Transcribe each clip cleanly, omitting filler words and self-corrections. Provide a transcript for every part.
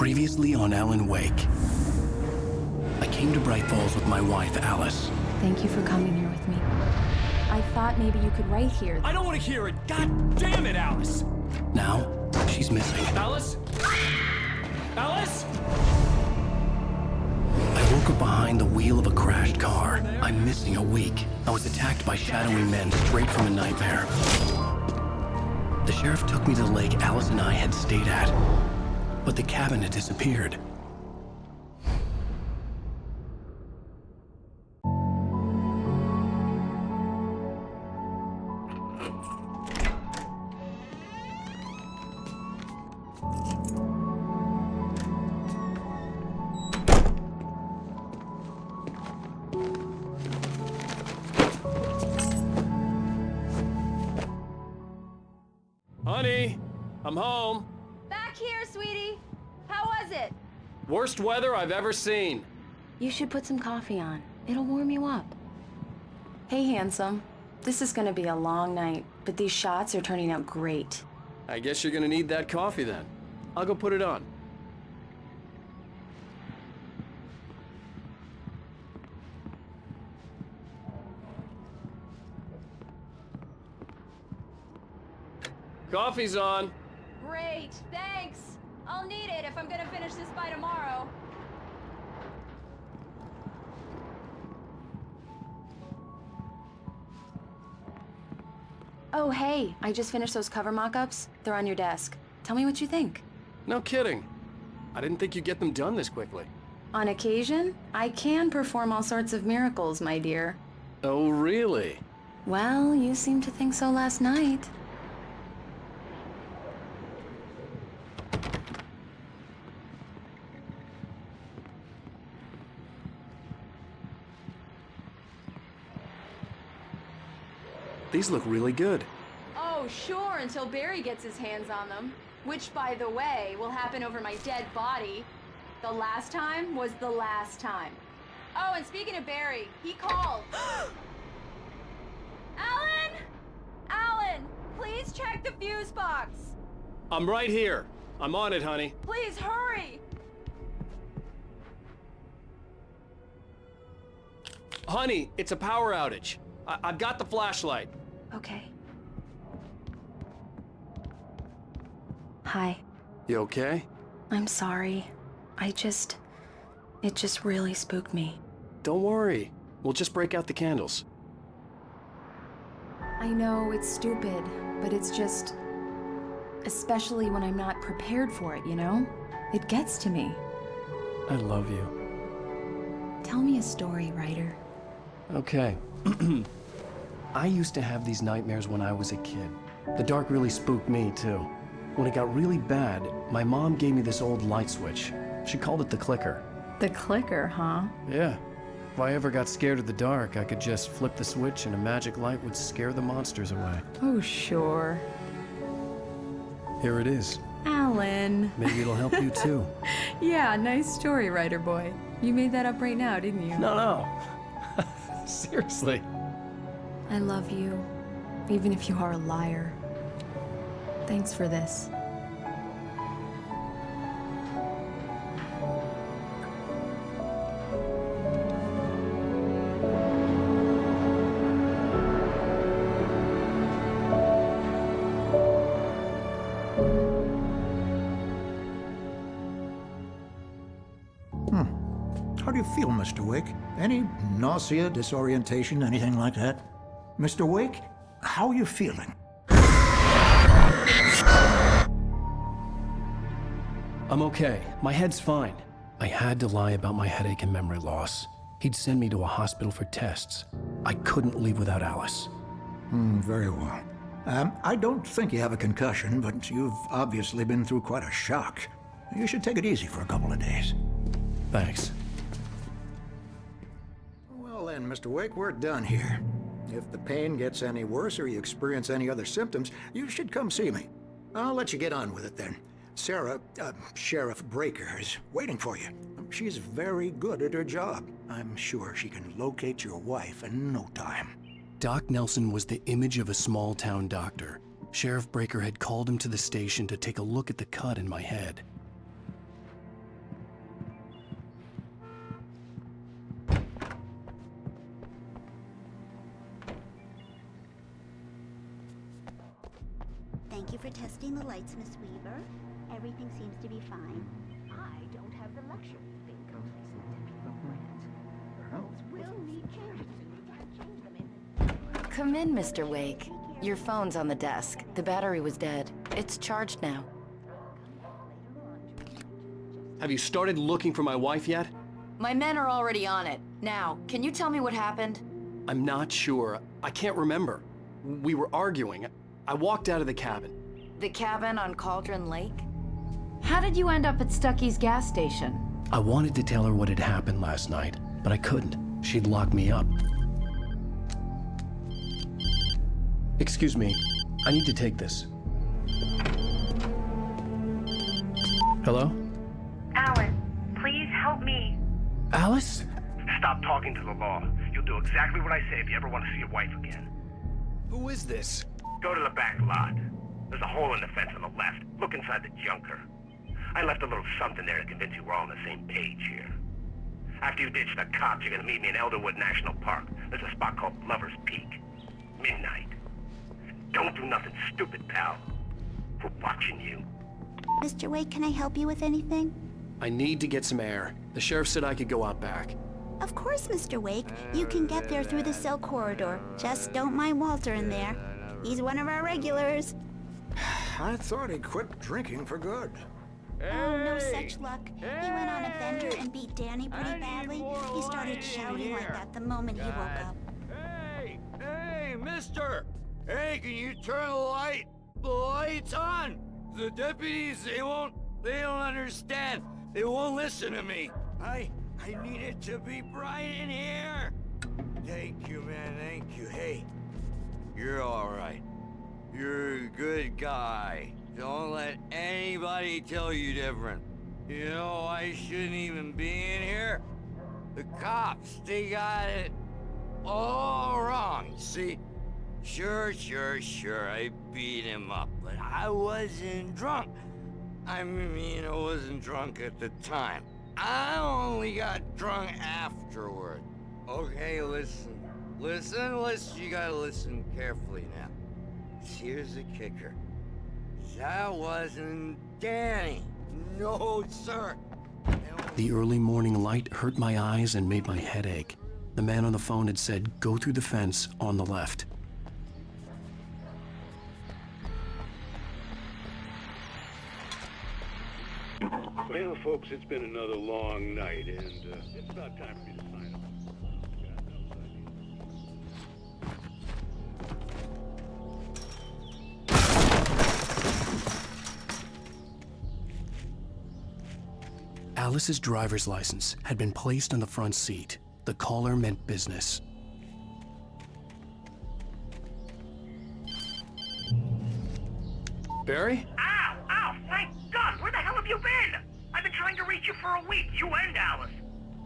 Previously on Alan Wake. I came to Bright Falls with my wife, Alice. Thank you for coming here with me. I thought maybe you could write here. I don't want to hear it! God damn it, Alice! Now, she's missing. Alice? Alice? I woke up behind the wheel of a crashed car. I'm missing a week. I was attacked by shadowy men straight from a nightmare. The sheriff took me to the lake Alice and I had stayed at, but the cabin had disappeared. Honey, I'm home. Back here, sweetie. How was it? Worst weather I've ever seen. You should put some coffee on. It'll warm you up. Hey, handsome. This is gonna be a long night, but these shots are turning out great. I guess you're gonna need that coffee then. I'll go put it on. Coffee's on. Great, thanks. I'll need it if I'm gonna finish this by tomorrow. Oh, hey, I just finished those cover mock-ups. They're on your desk. Tell me what you think. No kidding. I didn't think you'd get them done this quickly. On occasion, I can perform all sorts of miracles, my dear. Oh, really? Well, you seemed to think so last night. These look really good. Oh, sure, until Barry gets his hands on them. Which, by the way, will happen over my dead body. The last time was the last time. Oh, and speaking of Barry, he called. Alan! Alan, please check the fuse box. I'm right here. I'm on it, honey. Please hurry. Honey, it's a power outage. I've got the flashlight. Okay. Hi. You okay? I'm sorry. It just really spooked me. Don't worry. We'll just break out the candles. I know it's stupid, but it's just... especially when I'm not prepared for it, you know? It gets to me. I love you. Tell me a story, writer. Okay. I used to have these nightmares when I was a kid. The dark really spooked me, too. When it got really bad, my mom gave me this old light switch. She called it the clicker. The clicker, huh? Yeah. If I ever got scared of the dark, I could just flip the switch and a magic light would scare the monsters away. Oh, sure. Here it is. Alan. Maybe it'll help you, too. Yeah, nice story, writer boy. You made that up right now, didn't you? No. Seriously. I love you, even if you are a liar. Thanks for this. How do you feel, Mr. Wake? Any nausea, disorientation, anything like that? Mr. Wake, how are you feeling? I'm okay. My head's fine. I had to lie about my headache and memory loss. He'd send me to a hospital for tests. I couldn't leave without Alice. Very well. I don't think you have a concussion, but you've obviously been through quite a shock. You should take it easy for a couple of days. Thanks. Well then, Mr. Wake, we're done here. If the pain gets any worse or you experience any other symptoms, you should come see me. I'll let you get on with it then. Sarah, Sheriff Breaker, is waiting for you. She's very good at her job. I'm sure she can locate your wife in no time. Doc Nelson was the image of a small-town doctor. Sheriff Breaker had called him to the station to take a look at the cut in my head. Thank you for testing the lights, Miss Weaver. Everything seems to be fine. I don't have the luxury of being complacent to people brands. Roads will need changes, and you can't change them in... Come in, Mr. Wake. Your phone's on the desk. The battery was dead. It's charged now. Have you started looking for my wife yet? My men are already on it. Now, can you tell me what happened? I'm not sure. I can't remember. We were arguing. I walked out of the cabin. The cabin on Cauldron Lake? How did you end up at Stucky's gas station? I wanted to tell her what had happened last night, but I couldn't. She'd lock me up. Excuse me. I need to take this. Hello? Alice, please help me. Alice? Stop talking to the law. You'll do exactly what I say if you ever want to see your wife again. Who is this? Go to the back lot. There's a hole in the fence on the left. Look inside the junker. I left a little something there to convince you we're all on the same page here. After you ditch the cops, you're gonna meet me in Elderwood National Park. There's a spot called Lover's Peak. Midnight. Don't do nothing stupid, pal. We're watching you. Mr. Wake, can I help you with anything? I need to get some air. The sheriff said I could go out back. Of course, Mr. Wake. You can get there through the cell corridor. Just don't mind Walter in there. He's one of our regulars. I thought he quit drinking for good. Oh, no such luck. He went on a bender and beat Danny pretty badly. He started shouting like that the moment he woke up. Hey, mister! Hey, can you turn the lights on? The deputies, they don't understand. They won't listen to me. I need it to be bright in here. Thank you, man, thank you. Hey, you're all right. You're a good guy. Don't let anybody tell you different. You know, I shouldn't even be in here. The cops, they got it all wrong, see? Sure, I beat him up, but I wasn't drunk. I mean, I wasn't drunk at the time. I only got drunk afterward. Okay, listen, you gotta listen carefully now. Here's the kicker. That wasn't Danny. No, sir. The early morning light hurt my eyes and made my head ache. The man on the phone had said, go through the fence on the left. Well, folks, it's been another long night, and it's about time for me to sign up. Alice's driver's license had been placed on the front seat. The caller meant business. Barry? Ow! Thank God! Where the hell have you been? I've been trying to reach you for a week, you and Alice.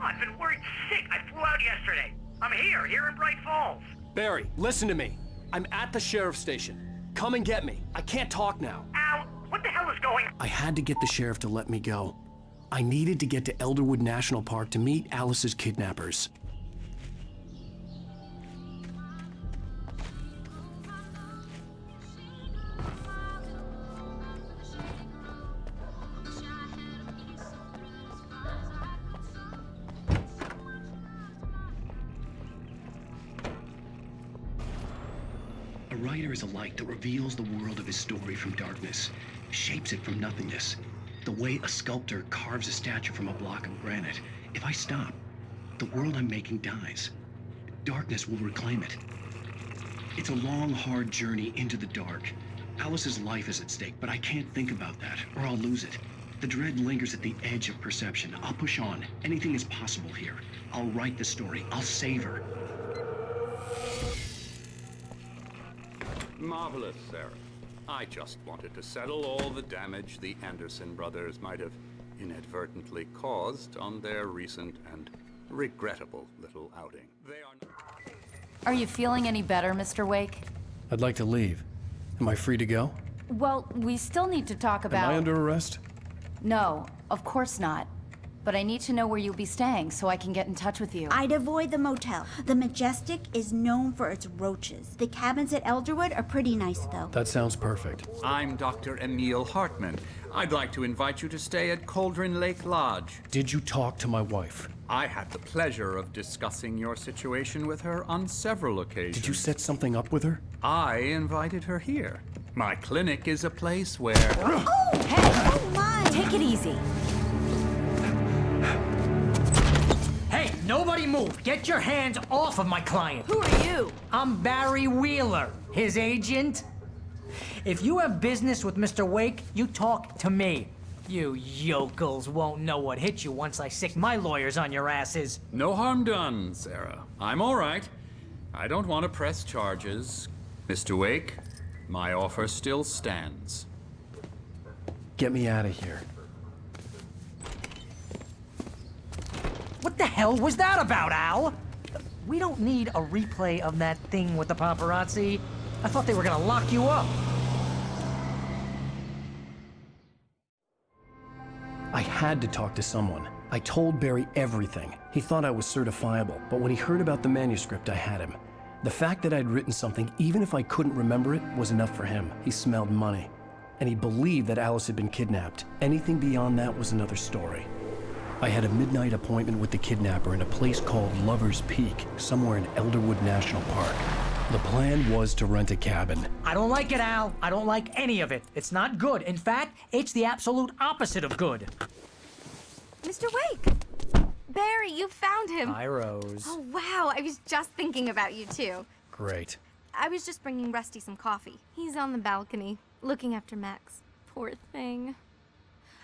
I've been worried sick. I flew out yesterday. I'm here in Bright Falls. Barry, listen to me. I'm at the sheriff's station. Come and get me. I can't talk now. Al, what the hell is going on? I had to get the sheriff to let me go. I needed to get to Elderwood National Park to meet Alice's kidnappers. A writer is a light that reveals the world of his story from darkness, shapes it from nothingness. The way a sculptor carves a statue from a block of granite. If I stop, the world I'm making dies. Darkness will reclaim it. It's a long, hard journey into the dark. Alice's life is at stake, but I can't think about that, or I'll lose it. The dread lingers at the edge of perception. I'll push on. Anything is possible here. I'll write the story. I'll save her. Marvelous, Sarah. I just wanted to settle all the damage the Anderson brothers might have inadvertently caused on their recent and regrettable little outing. They are not... Are you feeling any better, Mr. Wake? I'd like to leave. Am I free to go? Well, we still need to talk about... Am I under arrest? No, of course not. but I need to know where you'll be staying so I can get in touch with you. I'd avoid the motel. The Majestic is known for its roaches. The cabins at Elderwood are pretty nice, though. That sounds perfect. I'm Dr. Emil Hartman. I'd like to invite you to stay at Cauldron Lake Lodge. Did you talk to my wife? I had the pleasure of discussing your situation with her on several occasions. Did you set something up with her? I invited her here. My clinic is a place where... Oh! Hey! Oh, my! Take it easy. Hey, nobody move! Get your hands off of my client! Who are you? I'm Barry Wheeler, his agent. If you have business with Mr. Wake, you talk to me. You yokels won't know what hit you once I sick my lawyers on your asses. No harm done, Sarah. I'm all right. I don't want to press charges. Mr. Wake, my offer still stands. Get me out of here. What the hell was that about, Al? We don't need a replay of that thing with the paparazzi. I thought they were gonna lock you up. I had to talk to someone. I told Barry everything. He thought I was certifiable, but when he heard about the manuscript, I had him. The fact that I'd written something, even if I couldn't remember it, was enough for him. He smelled money. And he believed that Alice had been kidnapped. Anything beyond that was another story. I had a midnight appointment with the kidnapper in a place called Lover's Peak, somewhere in Elderwood National Park. The plan was to rent a cabin. I don't like it, Al. I don't like any of it. It's not good. In fact, it's the absolute opposite of good. Mr. Wake! Barry, you found him! Hi, Rose. Oh, wow. I was just thinking about you, too. Great. I was just bringing Rusty some coffee. He's on the balcony, looking after Max. Poor thing.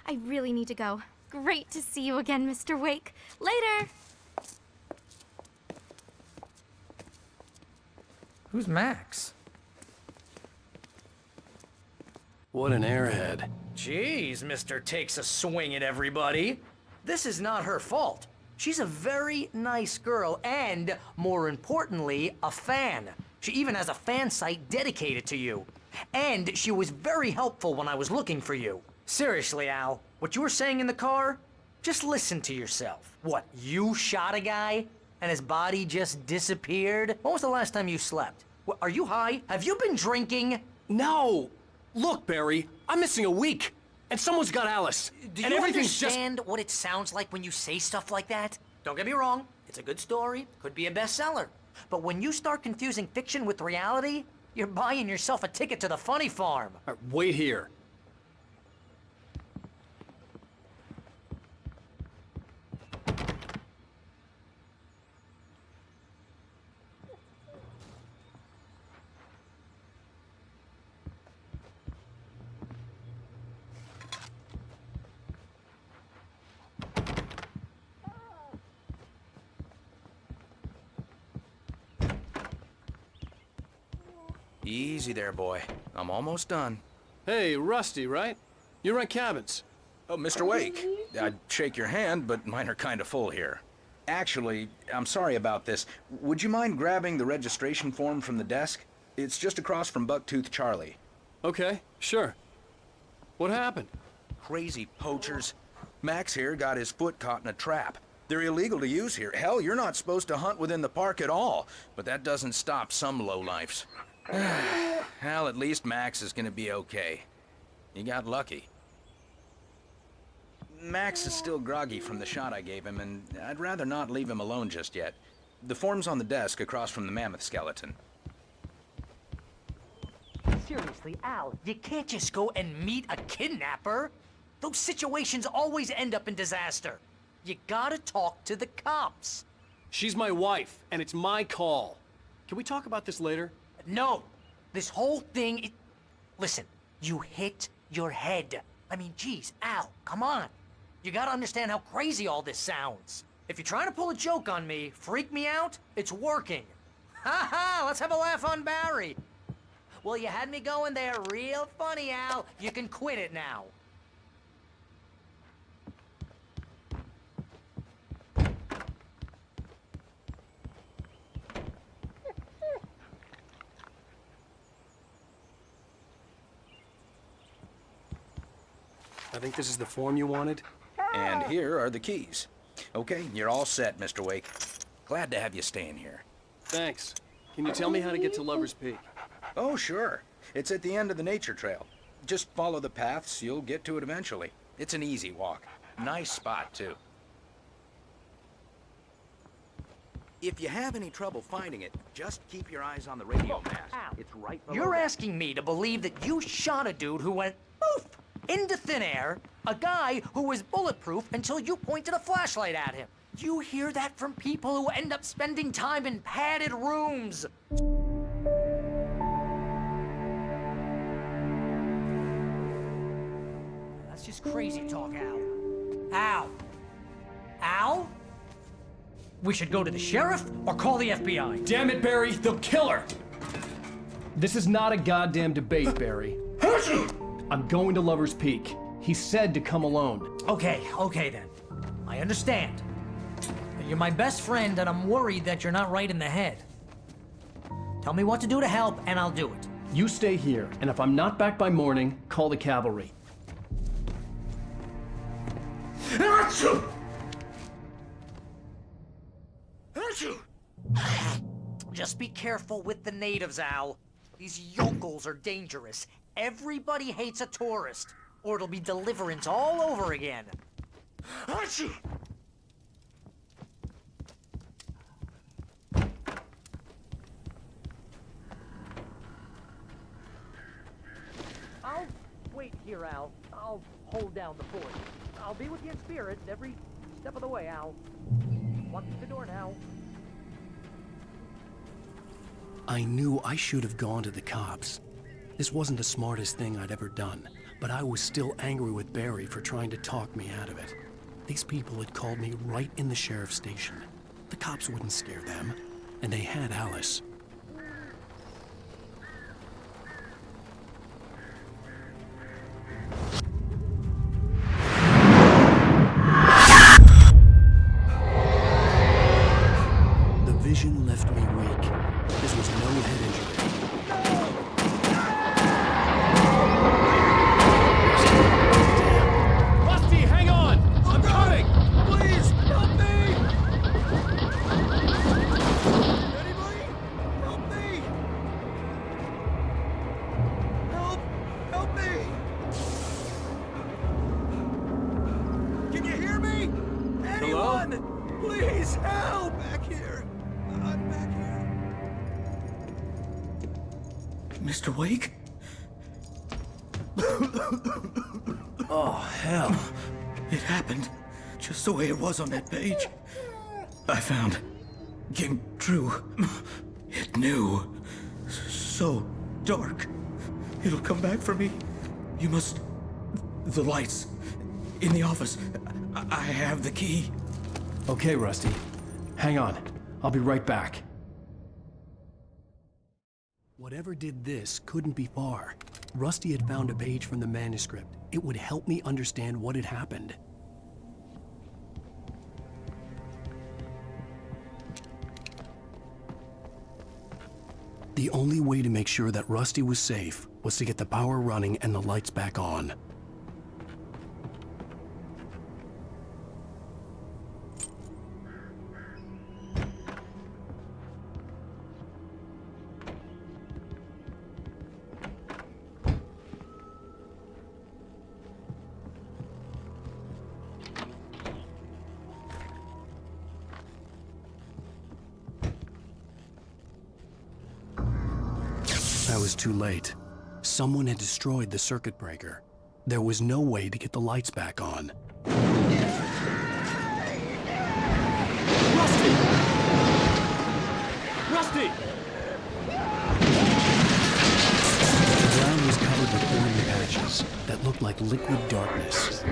I really need to go. Great to see you again, Mr. Wake. Later! Who's Max? What an airhead. Jeez, Mr. Takes a swing at everybody. This is not her fault. She's a very nice girl and, more importantly, a fan. She even has a fan site dedicated to you. And she was very helpful when I was looking for you. Seriously, Al, what you were saying in the car? Just listen to yourself. What, you shot a guy and his body just disappeared? When was the last time you slept? What, are you high? Have you been drinking? No! Look, Barry, I'm missing a week. And someone's got Alice. Do and you everything's understand what it sounds like when you say stuff like that? Don't get me wrong, it's a good story, could be a bestseller. But when you start confusing fiction with reality, you're buying yourself a ticket to the funny farm. All right, wait here. Easy there, boy. I'm almost done. Hey, Rusty, right? You rent cabins. Oh, Mr. Wake. I'd shake your hand, but mine are kind of full here. Actually, I'm sorry about this. Would you mind grabbing the registration form from the desk? It's just across from Bucktooth Charlie. Okay, sure. What happened? Crazy poachers. Max here got his foot caught in a trap. They're illegal to use here. Hell, you're not supposed to hunt within the park at all. But that doesn't stop some lowlifes. Well, at least Max is gonna be okay. You got lucky. Max is still groggy from the shot I gave him, and I'd rather not leave him alone just yet. The form's on the desk across from the mammoth skeleton. Seriously, Al, you can't just go and meet a kidnapper. Those situations always end up in disaster. You gotta talk to the cops. She's my wife, and it's my call. Can we talk about this later? No, this whole thing, listen, you hit your head. I mean, geez, Al, come on. You gotta understand how crazy all this sounds. If you're trying to pull a joke on me, freak me out, it's working. Ha ha, let's have a laugh on Barry. Well, you had me going there real funny, Al. You can quit it now. I think this is the form you wanted. And here are the keys. Okay, you're all set, Mr. Wake. Glad to have you staying here. Thanks. Can you tell me how to get to Lover's Peak? Oh, sure. It's at the end of the nature trail. Just follow the paths, you'll get to it eventually. It's an easy walk. Nice spot, too. If you have any trouble finding it, just keep your eyes on the radio mast. It's right below. You're asking me to believe that you shot a dude who went poof into thin air, a guy who was bulletproof until you pointed a flashlight at him. You hear that from people who end up spending time in padded rooms. That's just crazy talk, Al. Al? Al? We should go to the sheriff or call the FBI. Damn it, Barry, they'll kill her! This is not a goddamn debate, Barry. I'm going to Lover's Peak. He said to come alone. Okay then. I understand. You're my best friend and I'm worried that you're not right in the head. Tell me what to do to help and I'll do it. You stay here, and if I'm not back by morning, call the cavalry. Just be careful with the natives, Al. These yokels are dangerous. Everybody hates a tourist, or it'll be deliverance all over again. I'll wait here, Al. I'll hold down the fort. I'll be with you in spirit every step of the way, Al. Walk through the door now. I knew I should have gone to the cops. This wasn't the smartest thing I'd ever done, but I was still angry with Barry for trying to talk me out of it. These people had called me right in the sheriff's station. The cops wouldn't scare them, and they had Alice. The vision left me weak. This was no head injury. Rusty, hang on! I'm coming! Please, help me! Anybody? Help me! Help me! Can you hear me? Anyone? Hello? Please, help! Back here. I'm back here. Mr. Wake? Oh, hell. It happened just the way it was on that page. I found. Came true. It knew. So dark. It'll come back for me. You must... The lights. In the office. I have the key. Okay, Rusty. Hang on. I'll be right back. Whatever did this couldn't be far. Rusty had found a page from the manuscript. It would help me understand what had happened. The only way to make sure that Rusty was safe was to get the power running and the lights back on. I was too late. Someone had destroyed the circuit breaker. There was no way to get the lights back on. Rusty! Rusty! The ground was covered with orange patches that looked like liquid darkness.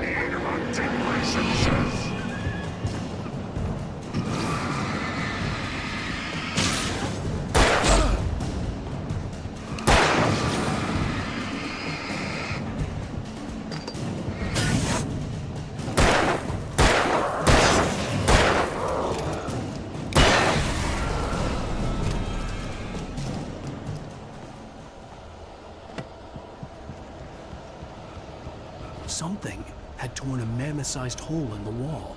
had torn a mammoth-sized hole in the wall.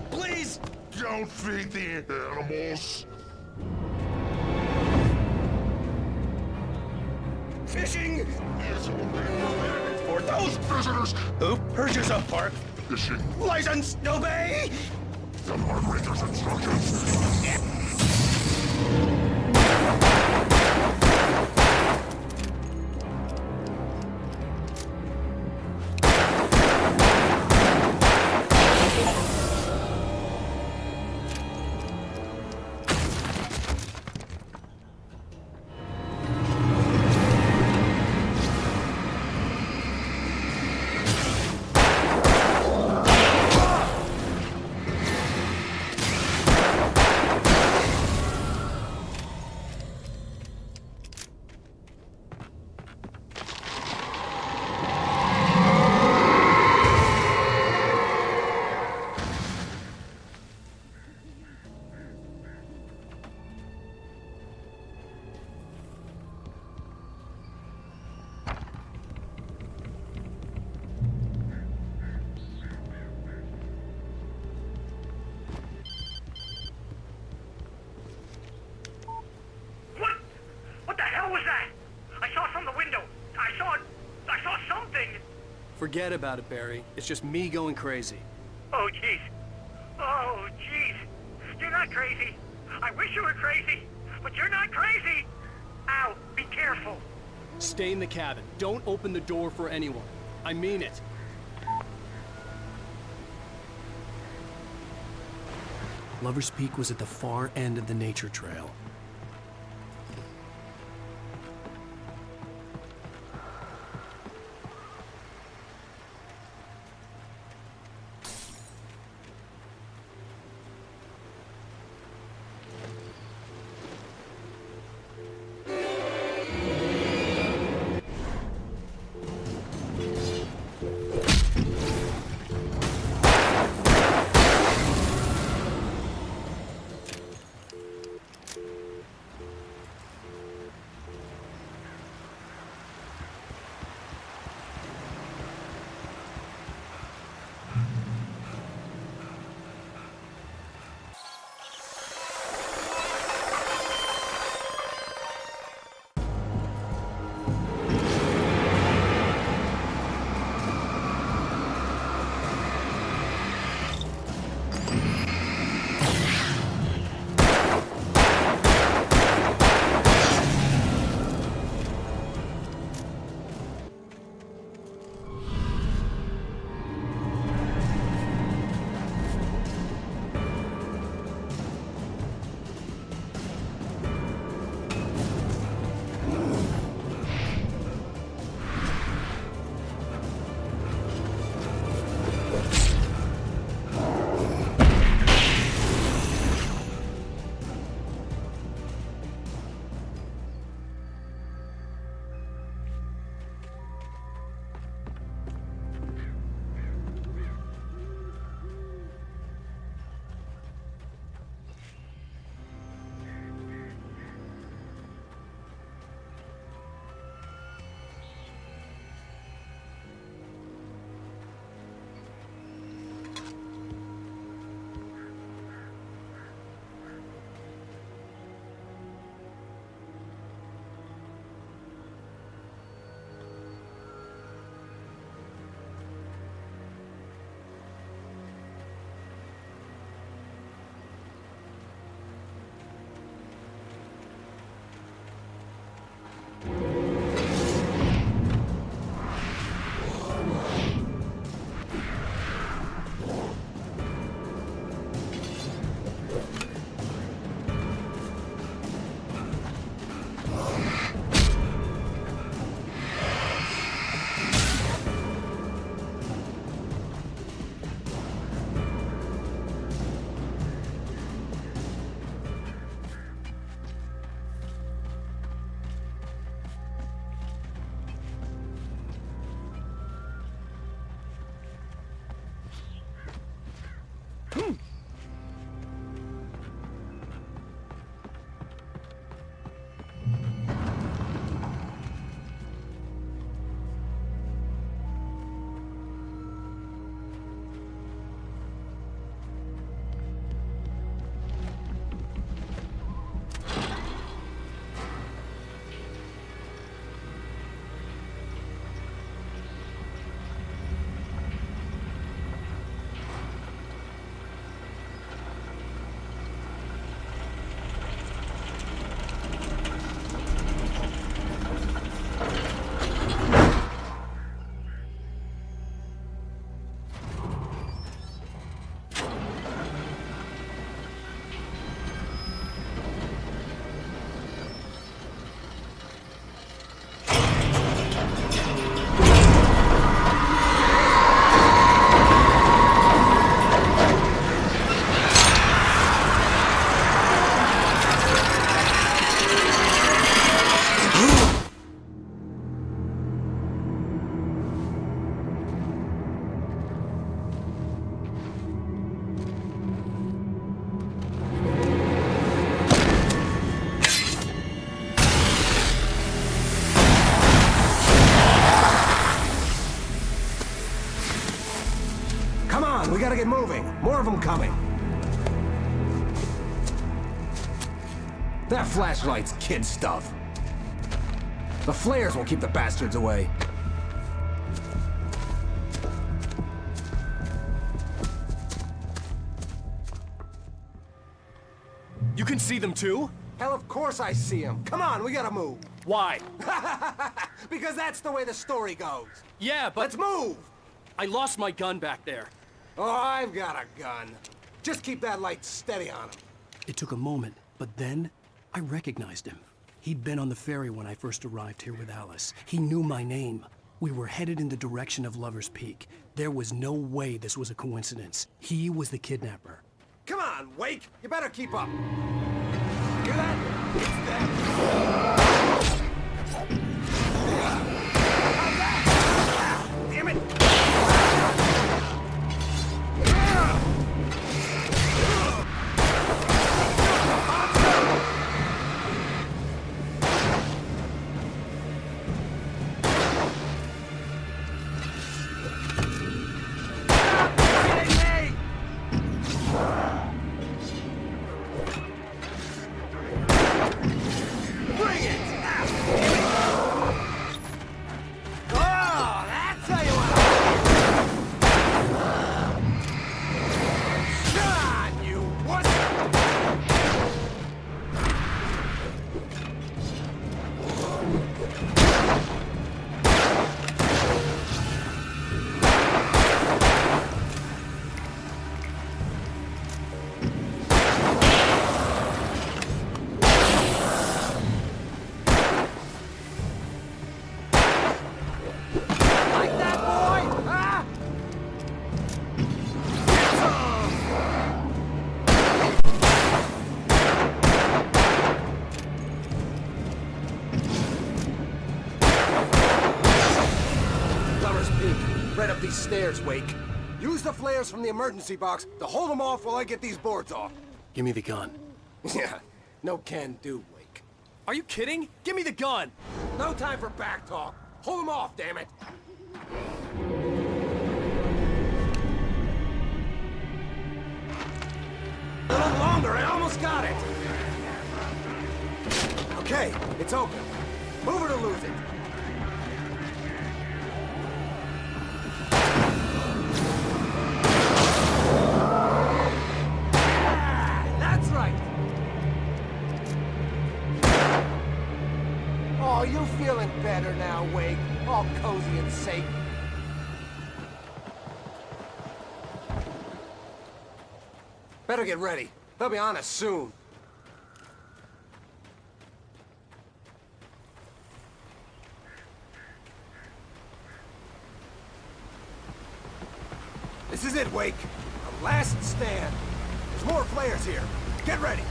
Please! Don't feed the animals! Fishing! For those visitors who purchase a park Fishing license, obey! the moderator's instructions! Forget about it, Barry. It's just me going crazy. Oh, jeez. Oh, jeez. You're not crazy. I wish you were crazy, but you're not crazy. Ow, be careful. Stay in the cabin. Don't open the door for anyone. I mean it. Lover's Peak was at the far end of the nature trail. Come on, we gotta get moving. More of them coming. That flashlight's kid stuff. The flares will keep the bastards away. You can see them too? Hell, of course I see them. Come on, we gotta move. Why? Because that's the way the story goes. Yeah, but... Let's move! I lost my gun back there. Oh, I've got a gun. Just keep that light steady on him. It took a moment, but then I recognized him. He'd been on the ferry when I first arrived here with Alice. He knew my name. We were headed in the direction of Lover's Peak. There was no way this was a coincidence. He was the kidnapper. Come on, Wake! You better keep up. Hear that? It's them. Damn it! Stairs, Wake. Use the flares from the emergency box to hold them off while I get these boards off. Give me the gun. Yeah, no can do, Wake. Are you kidding? Give me the gun! No time for back talk. Hold them off, damn it. A little longer, I almost got it. Okay, it's open. Move it or lose it. Oh, you feeling better now, Wake? All cozy and safe. Better get ready. They'll be on us soon. This is it, Wake. A last stand. There's more flares here. Get ready.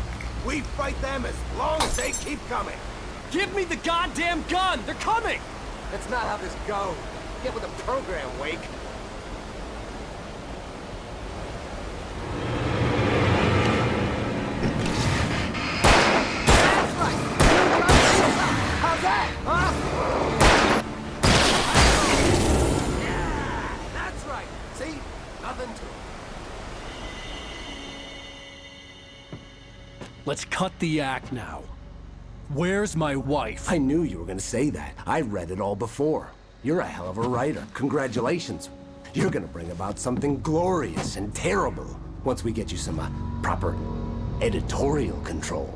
We fight them as long as they keep coming. Give me the goddamn gun! They're coming! That's not how this goes. Get with the program, Wake. That's right! How's that, huh? Yeah, that's right. See? Nothing to it. Let's cut the act now. Where's my wife? I knew you were gonna say that. I read it all before. You're a hell of a writer. Congratulations. You're gonna bring about something glorious and terrible once we get you some proper editorial control.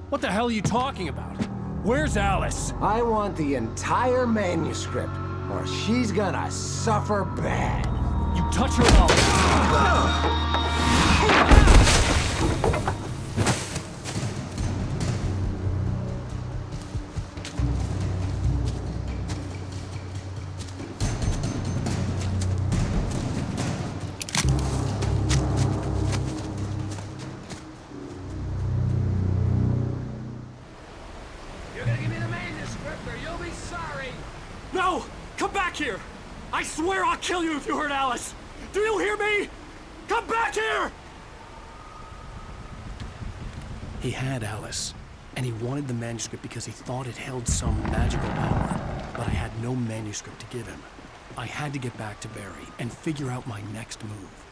What the hell are you talking about? Where's Alice? I want the entire manuscript, or she's gonna suffer bad. You touch her up. No! Come back here! I swear I'll kill you if you hurt Alice! Do you hear me? Come back here! He had Alice, and he wanted the manuscript because he thought it held some magical power, but I had no manuscript to give him. I had to get back to Barry and figure out my next move.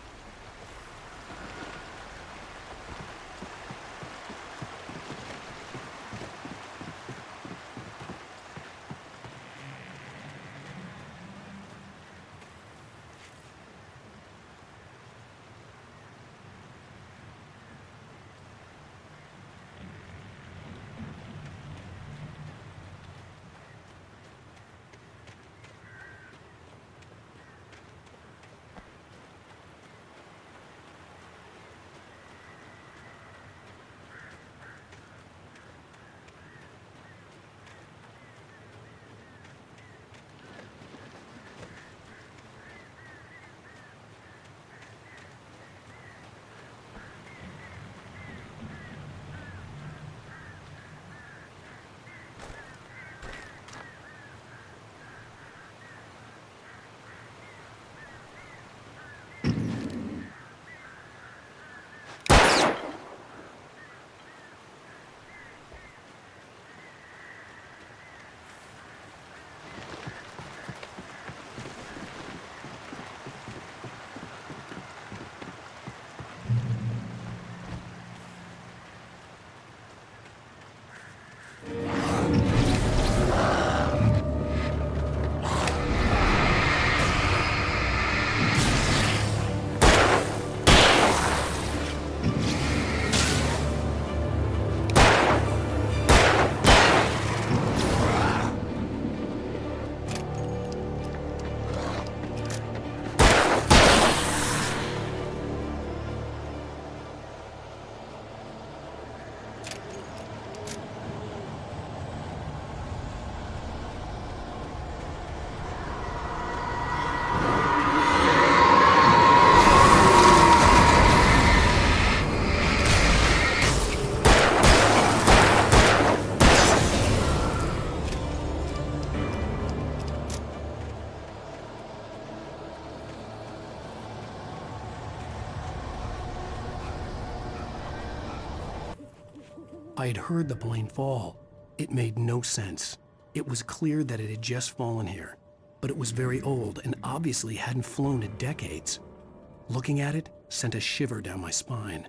I had heard the plane fall. It made no sense. It was clear that it had just fallen here, but it was very old and obviously hadn't flown in decades. Looking at it sent a shiver down my spine.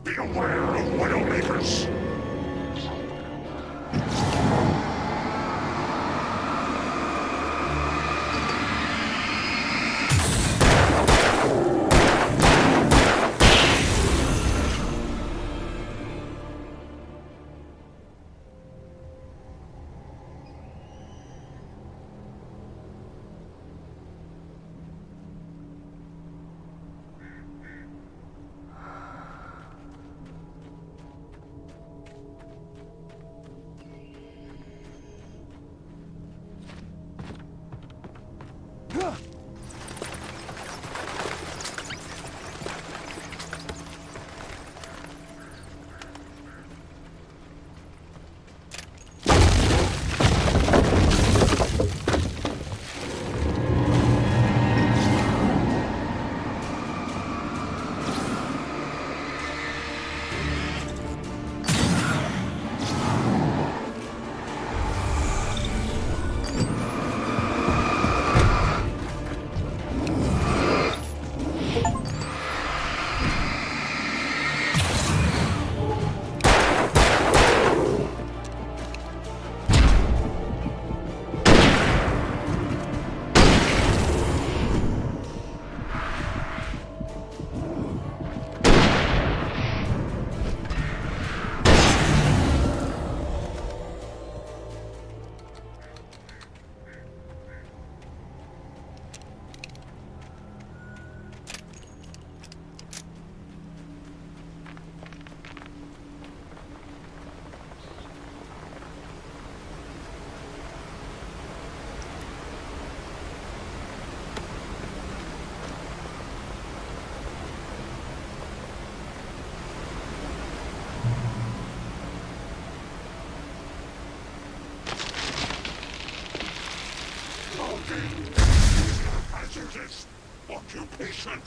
Be aware of Widowmakers. Occupation.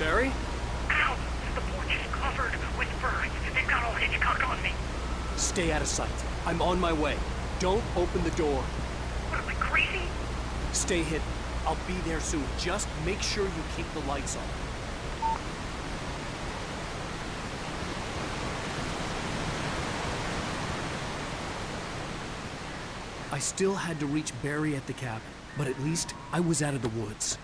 Barry? Ow! The porch is covered with birds. They've got all Hitchcock on me. Stay out of sight. I'm on my way. Don't open the door. What, am I crazy? Stay hidden. I'll be there soon. Just make sure you keep the lights on. I still had to reach Barry at the cabin, but at least I was out of the woods.